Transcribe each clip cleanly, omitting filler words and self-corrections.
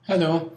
Hello.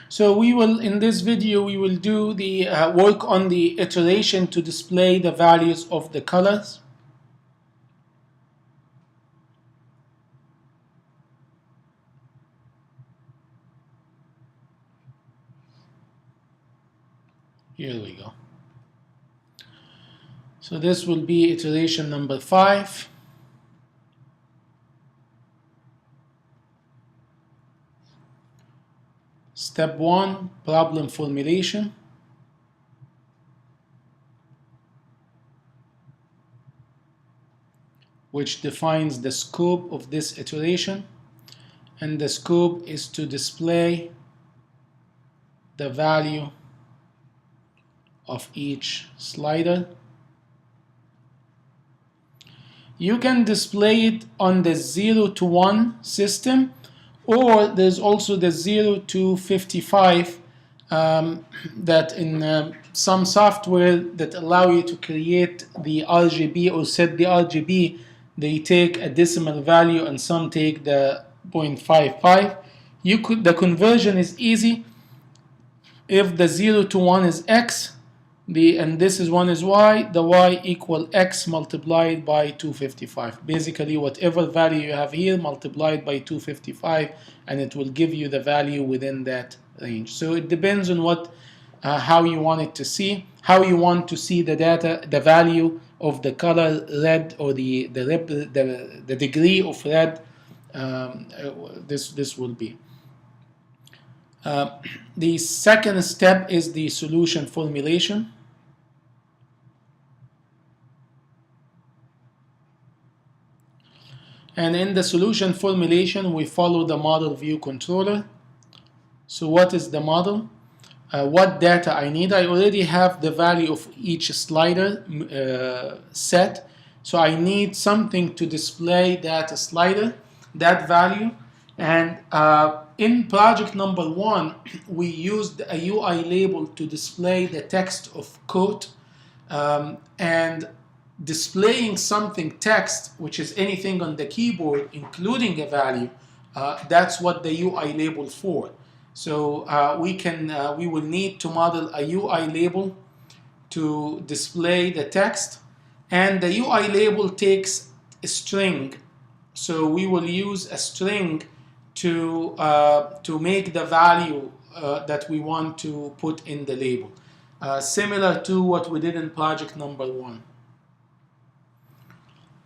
So in this video, we will do the work on the iteration to display the values of the colors. Here we go. So this will be iteration number 5. Step 1, problem formulation. Which defines the scope of this iteration. And the scope is to display the value of each slider. You can display it on the 0 to 1 system, or there's also the 0 to 55 that in some software that allow you to create the RGB or set the RGB, they take a decimal value and some take the 0.55. The conversion is easy. If the 0 to 1 is X, and this is 1 is Y, the Y equal X multiplied by 255. Basically, whatever value you have here multiplied by 255, and it will give you the value within that range. So it depends on how you want it to see, how you want to see the data, the value of the color red or the degree of red. This will be. The second step is the solution formulation. And in the solution formulation, we follow the model view controller. So what is the model? What data I need? I already have the value of each slider set. So I need something to display that slider, that value. And in project number 1, we used a UILabel to display the text of code. And displaying something text, which is anything on the keyboard, including a value, that's what the UILabel for. So we will need to model a UILabel to display the text, and the UILabel takes a string. So we will use a string to make the value that we want to put in the label, similar to what we did in project number 1.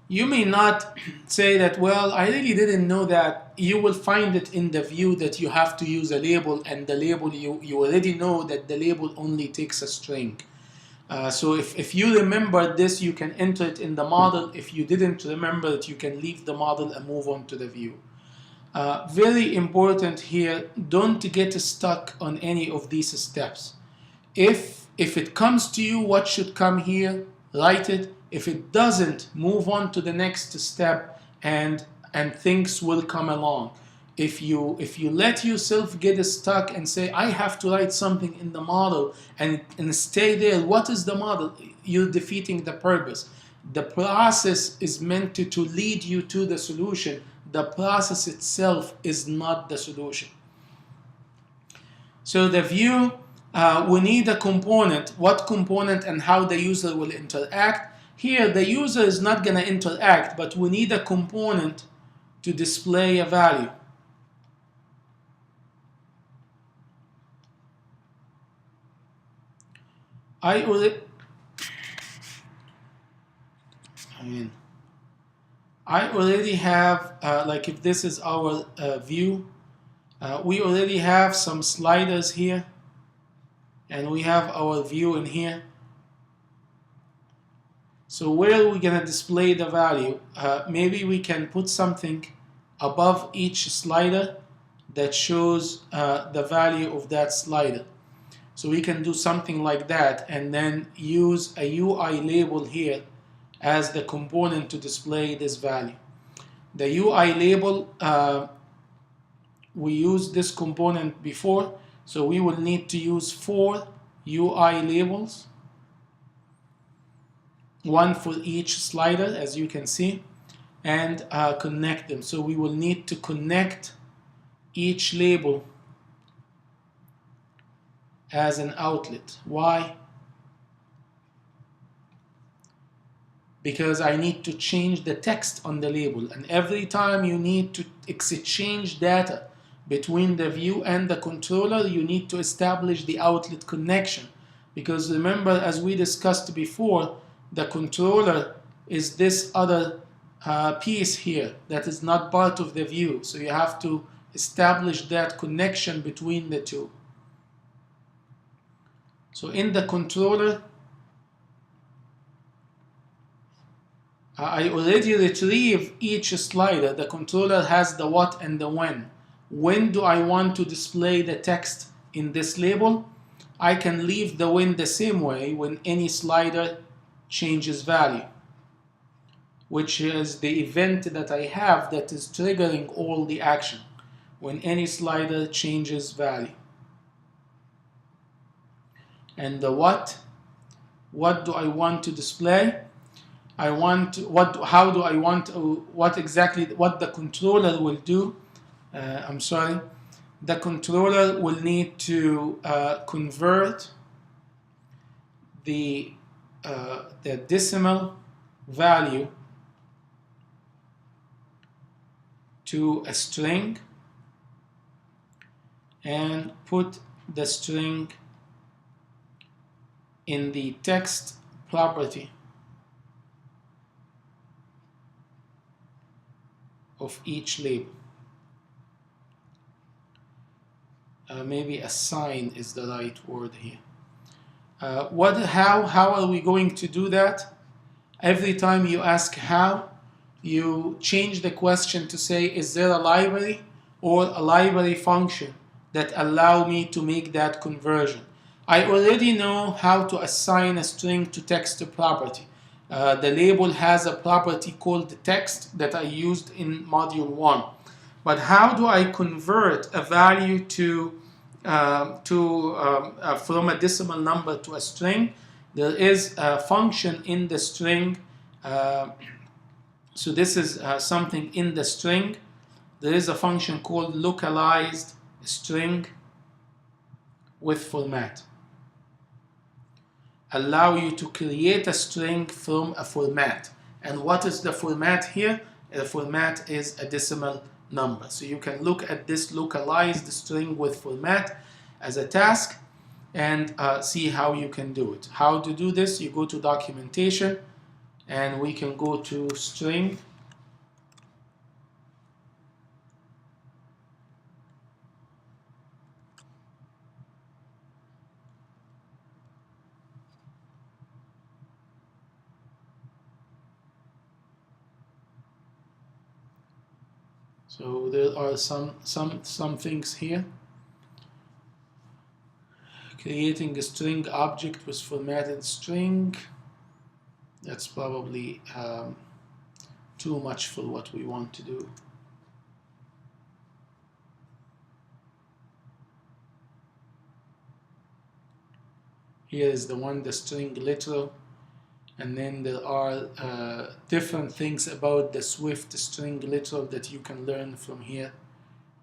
You may not say that, well, I really didn't know that. You will find it in the view that you have to use a label, and the label, you already know that the label only takes a string. So if you remember this, you can enter it in the model. If you didn't remember it, you can leave the model and move on to the view. Very important here, don't get stuck on any of these steps. If it comes to you, what should come here, write it. If it doesn't, move on to the next step, and things will come along. If you let yourself get stuck and say, I have to write something in the model and stay there, what is the model? You're defeating the purpose. The process is meant to lead you to the solution. The process itself is not the solution. So the view, we need a component. What component and how the user will interact. Here, the user is not going to interact, but we need a component to display a value. I already have, like if this is our view, we already have some sliders here, and we have our view in here. So where are we going to display the value? Maybe we can put something above each slider that shows the value of that slider. So we can do something like that, and then use a UILabel here as the component to display this value. The UILabel, we used this component before, so we will need to use 4 UILabels. 1 for each slider, as you can see, and connect them. So we will need to connect each label as an outlet. Why? Because I need to change the text on the label, and every time you need to exchange data between the view and the controller, you need to establish the outlet connection. Because remember, as we discussed before, the controller is this other piece here that is not part of the view, so you have to establish that connection between the two. So in the controller, I already retrieve each slider. The controller has the what and the when. When do I want to display the text in this label? I can leave the when the same way when any slider changes value, which is the event that I have that is triggering all the action when any slider changes value. And the what do I want to display? How do I want, what exactly, what the controller will do. The controller will need to convert the decimal value to a string and put the string in the text property of each label. Maybe assign is the right word here. How are we going to do that? Every time you ask how, you change the question to say, is there a library or a library function that allow me to make that conversion? I already know how to assign a string to text property. The label has a property called text that I used in module 1. But how do I convert a value from a decimal number to a string? There is a function in the string. So this is something in the string. There is a function called Localized String with format. Allow you to create a string from a format. And what is the format here? The format is a decimal number. So you can look at this localized string with format as a task and see how you can do it. How to do this? You go to documentation and we can go to string. So there are some things here. Creating a string object with formatted string. That's probably too much for what we want to do. Here is the string literal. And then there are different things about the Swift string literal that you can learn from here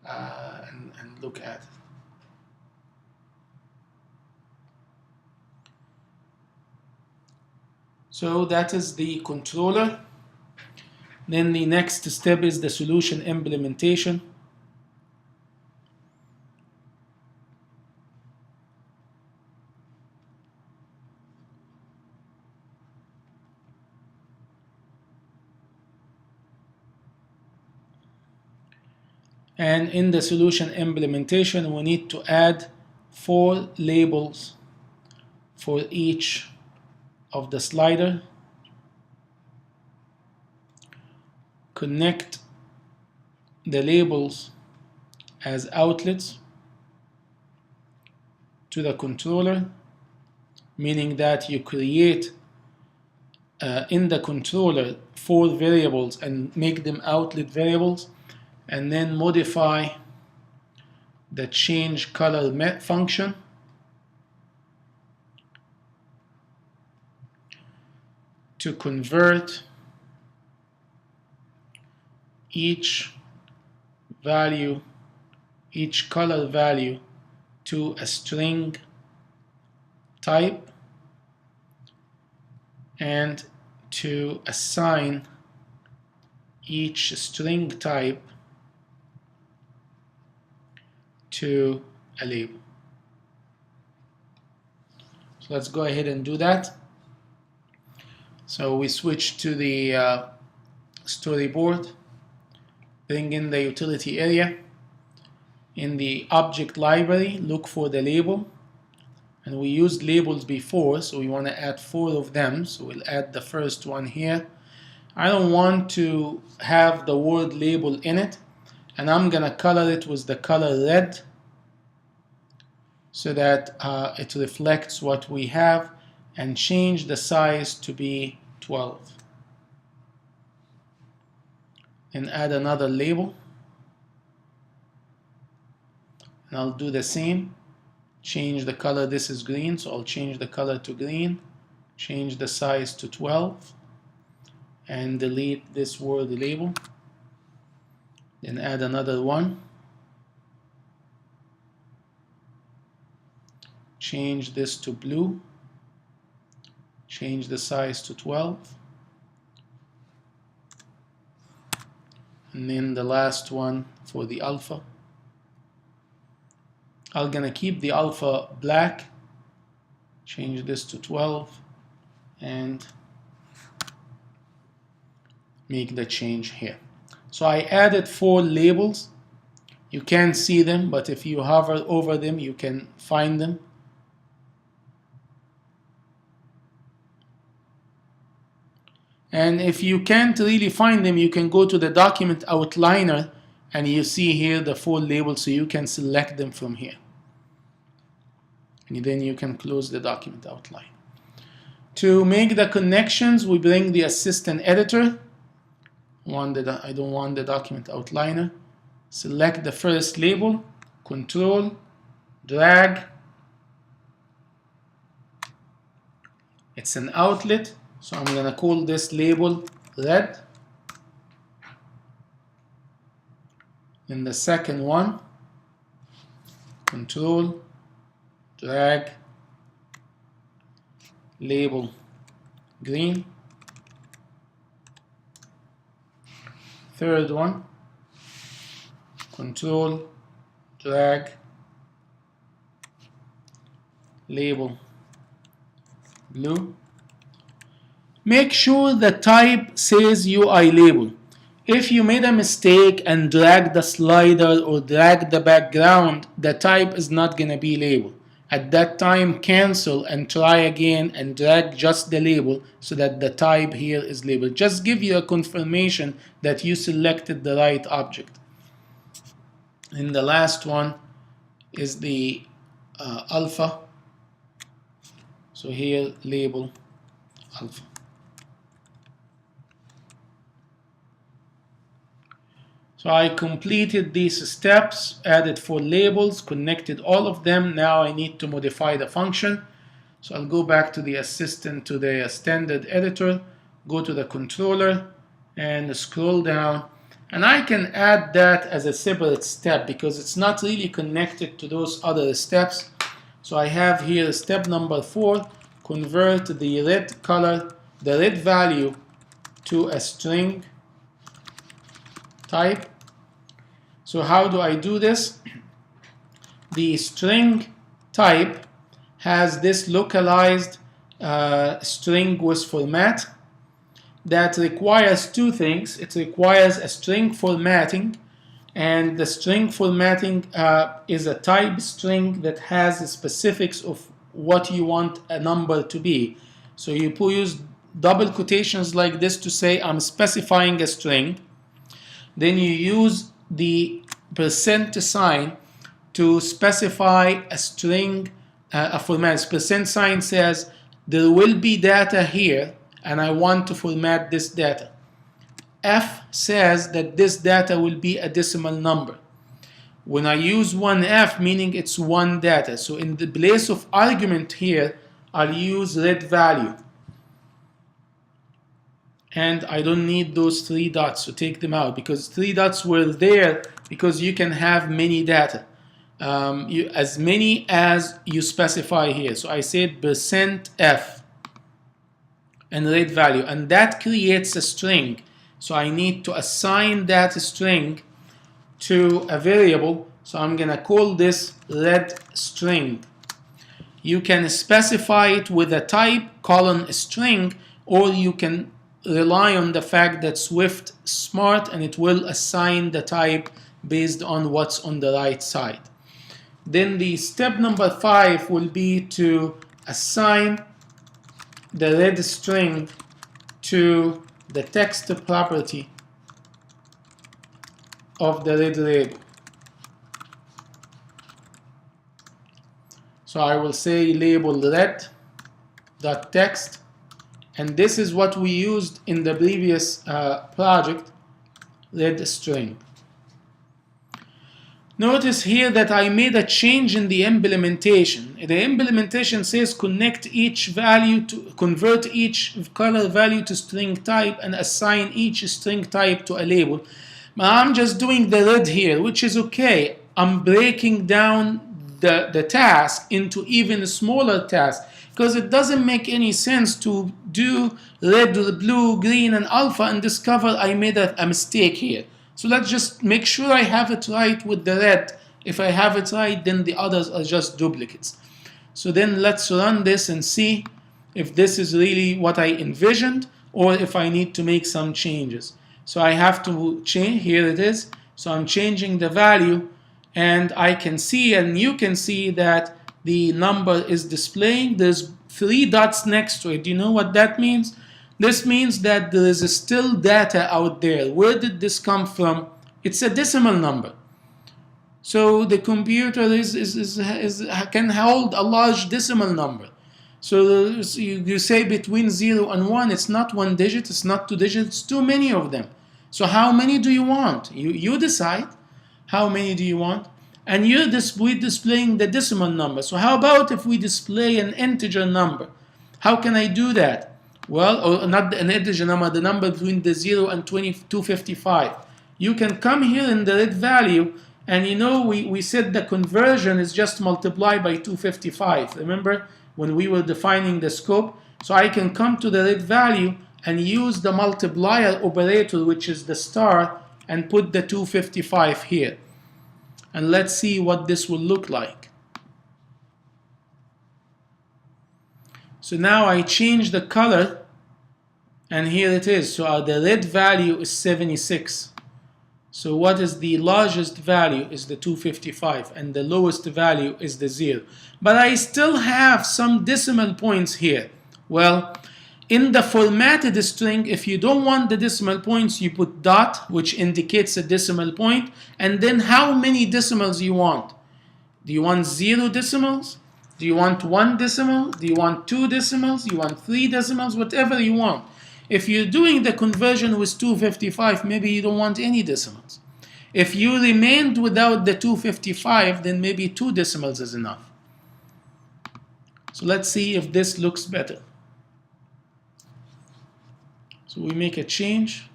and look at. So that is the controller. Then the next step is the solution implementation. And in the solution implementation, we need to add 4 labels for each of the slider. Connect the labels as outlets to the controller, meaning that you create in the controller 4 variables and make them outlet variables, and then modify the change color function to convert each color value to a string type and to assign each string type to a label. So let's go ahead and do that. So we switch to the storyboard, bring in the utility area. In the object library, look for the label. And we used labels before, so we want to add 4 of them. So we'll add the first one here. I don't want to have the word label in it, and I'm going to color it with the color red so that it reflects what we have, and change the size to be 12. And add another label. And I'll do the same. Change the color, this is green, so I'll change the color to green. Change the size to 12. And delete this word label. Then add another one. Change this to blue. Change the size to 12. And then the last one for the alpha. I'm gonna keep the alpha black. Change this to 12 and make the change here. So I added 4 labels. You can't see them, but if you hover over them, you can find them. And if you can't really find them, you can go to the document outliner, and you see here the 4 labels, so you can select them from here. And then you can close the document outline. To make the connections, we bring the assistant editor. I don't want the document outliner. Select the first label, Control, drag. It's an outlet, so I'm going to call this label red. In the second one, Control, drag, label green. Third one, Control, drag, label blue. Make sure the type says UILabel. If you made a mistake and drag the slider or drag the background, the type is not going to be label. At that time, cancel and try again and drag just the label so that the type here is labeled. Just give you a confirmation that you selected the right object. And the last one is the alpha. So here, label alpha. So I completed these steps, added 4 labels, connected all of them. Now I need to modify the function. So I'll go back to the assistant, to the standard editor, go to the controller, and scroll down. And I can add that as a separate step because it's not really connected to those other steps. So I have here step number 4, convert the red color, the red value to a string type. So how do I do this? The string type has this localized string with format that requires 2 things. It requires a string formatting, and the string formatting is a type string that has the specifics of what you want a number to be. So you use double quotations like this to say I'm specifying a string. Then you use the percent sign to specify a string, a format. Percent sign says there will be data here and I want to format this data. F says that this data will be a decimal number. When I use 1F, meaning it's 1 data. So in the place of argument here, I'll use red value. And I don't need those 3 dots, so take them out, because 3 dots were there because you can have many data. as many as you specify here. So I said %f and red value, and that creates a string. So I need to assign that string to a variable. So I'm gonna call this red string. You can specify it with a type :string, or you can rely on the fact that Swift is smart and it will assign the type based on what's on the right side. Then the step number 5 will be to assign the red string to the text property of the red label. So I will say label red.text, and this is what we used in the previous project, red string. Notice here that I made a change in the implementation. The implementation says convert each color value to string type and assign each string type to a label. But I'm just doing the red here, which is okay. I'm breaking down the task into even smaller tasks, because it doesn't make any sense to do red, blue, green, and alpha and discover I made a mistake here. So let's just make sure I have it right with the red. If I have it right, then the others are just duplicates. So then let's run this and see if this is really what I envisioned or if I need to make some changes. So I have to change, here it is. So I'm changing the value, and I can see, and you can see, that the number is displaying. There's 3 dots next to it. Do you know what that means? This means that there is still data out there. Where did this come from? It's a decimal number. So the computer can hold a large decimal number. So you say between 0 and 1, it's not 1 digit, it's not 2 digits, it's too many of them. So how many do you want? You decide how many do you want. And we're displaying the decimal number. So how about if we display an integer number? How can I do that? Well, or not an integer number, the number between the 0 and 255. You can come here in the red value, and you know we said the conversion is just multiplied by 255. Remember when we were defining the scope? So I can come to the red value and use the multiplier operator, which is the star, and put the 255 here. And let's see what this will look like. So now I change the color, and here it is. So the red value is 76. So what is the largest value is the 255, and the lowest value is the 0. But I still have some decimal points here. Well, in the formatted string, if you don't want the decimal points, you put dot, which indicates a decimal point, and then how many decimals you want. Do you want 0 decimals? Do you want 1 decimal? Do you want 2 decimals? Do you want 3 decimals? Whatever you want. If you're doing the conversion with 255, maybe you don't want any decimals. If you remained without the 255, then maybe 2 decimals is enough. So let's see if this looks better. So we make a change.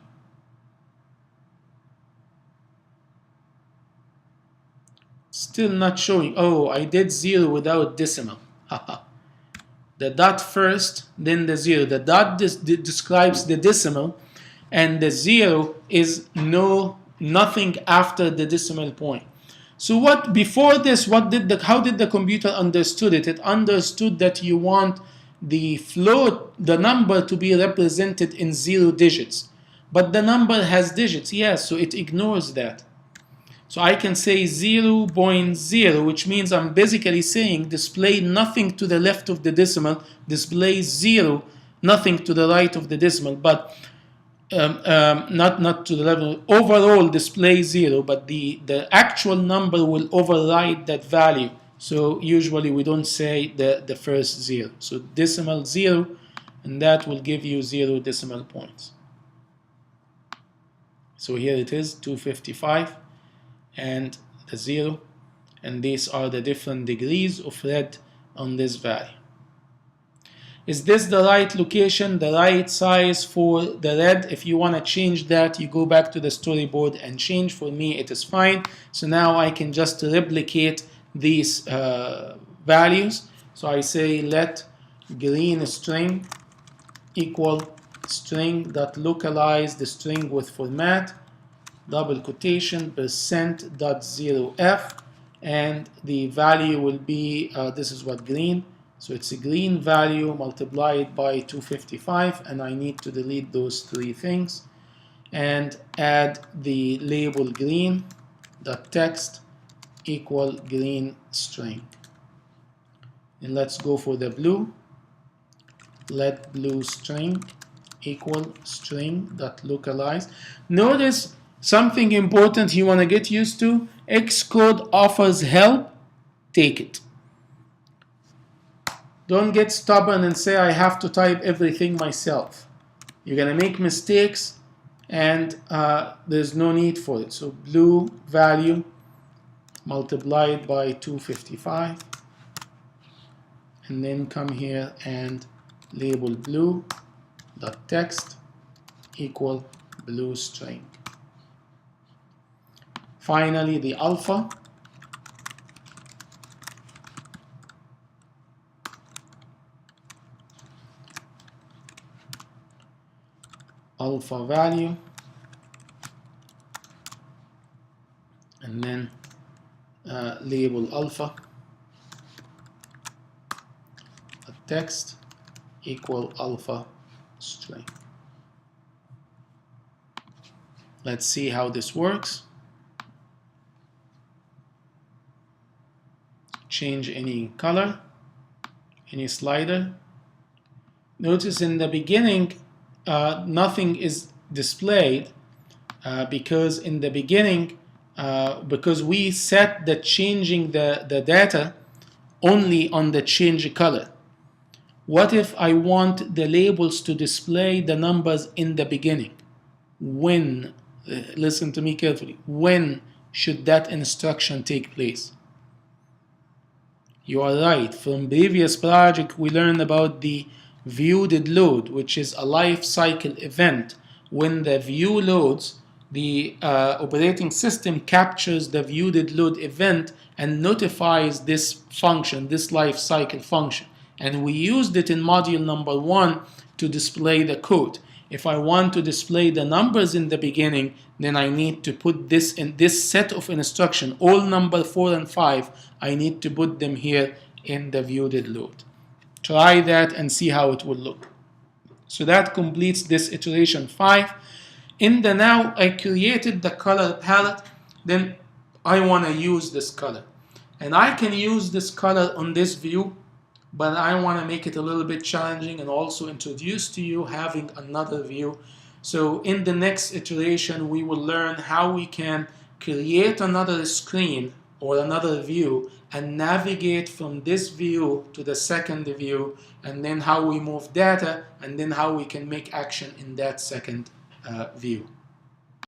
Still not showing. Oh, I did 0 without decimal. The dot first, then the 0. The dot describes the decimal, and the 0 is nothing after the decimal point. So what before this? How did the computer understood it? It understood that you want the float, the number, to be represented in 0 digits, but the number has digits. Yes, so it ignores that. So I can say 0.0, which means I'm basically saying display nothing to the left of the decimal, display 0, nothing to the right of the decimal, but not to the level. Overall display 0, but the actual number will override that value. So usually we don't say the first 0. So decimal 0, and that will give you 0 decimal points. So here it is, 255. And the 0, and these are the different degrees of red on this value. Is this the right location, the right size for the red? If you want to change that, you go back to the storyboard and change. For me, it is fine. So now I can just replicate these values. So I say let green string equal string dot localize the string with format double quotation %.0f, and the value will be this is what green, so it's a green value multiplied by 255, and I need to delete those three things and add the label green dot text equal green string. And let's go for the blue. Let blue string equal string dot localize. Notice something important you want to get used to: Xcode offers help, take it. Don't get stubborn and say I have to type everything myself. You're going to make mistakes, and there's no need for it. So blue value multiplied by 255, and then come here and label blue dot text equal blue string. Finally, the alpha value, and then label alpha text equal alpha string. Let's see how this works. Change any color, any slider. Notice in the beginning nothing is displayed because in the beginning because we set the changing the data only on the change color. What if I want the labels to display the numbers in the beginning? When, listen to me carefully, when should that instruction take place? You are right. From previous project, we learned about the view did load, which is a life cycle event. When the view loads, the operating system captures the view did load event and notifies this function, this life cycle function. And we used it in module number 1 to display the code. If I want to display the numbers in the beginning, then I need to put this in this set of instruction, all number 4 and 5, I need to put them here in the view did load. Try that and see how it will look. So that completes this iteration 5. In the now, I created the color palette, then I want to use this color. And I can use this color on this view, but I want to make it a little bit challenging and also introduce to you having another view. So in the next iteration, we will learn how we can create another screen or another view and navigate from this view to the second view, and then how we move data, and then how we can make action in that second view.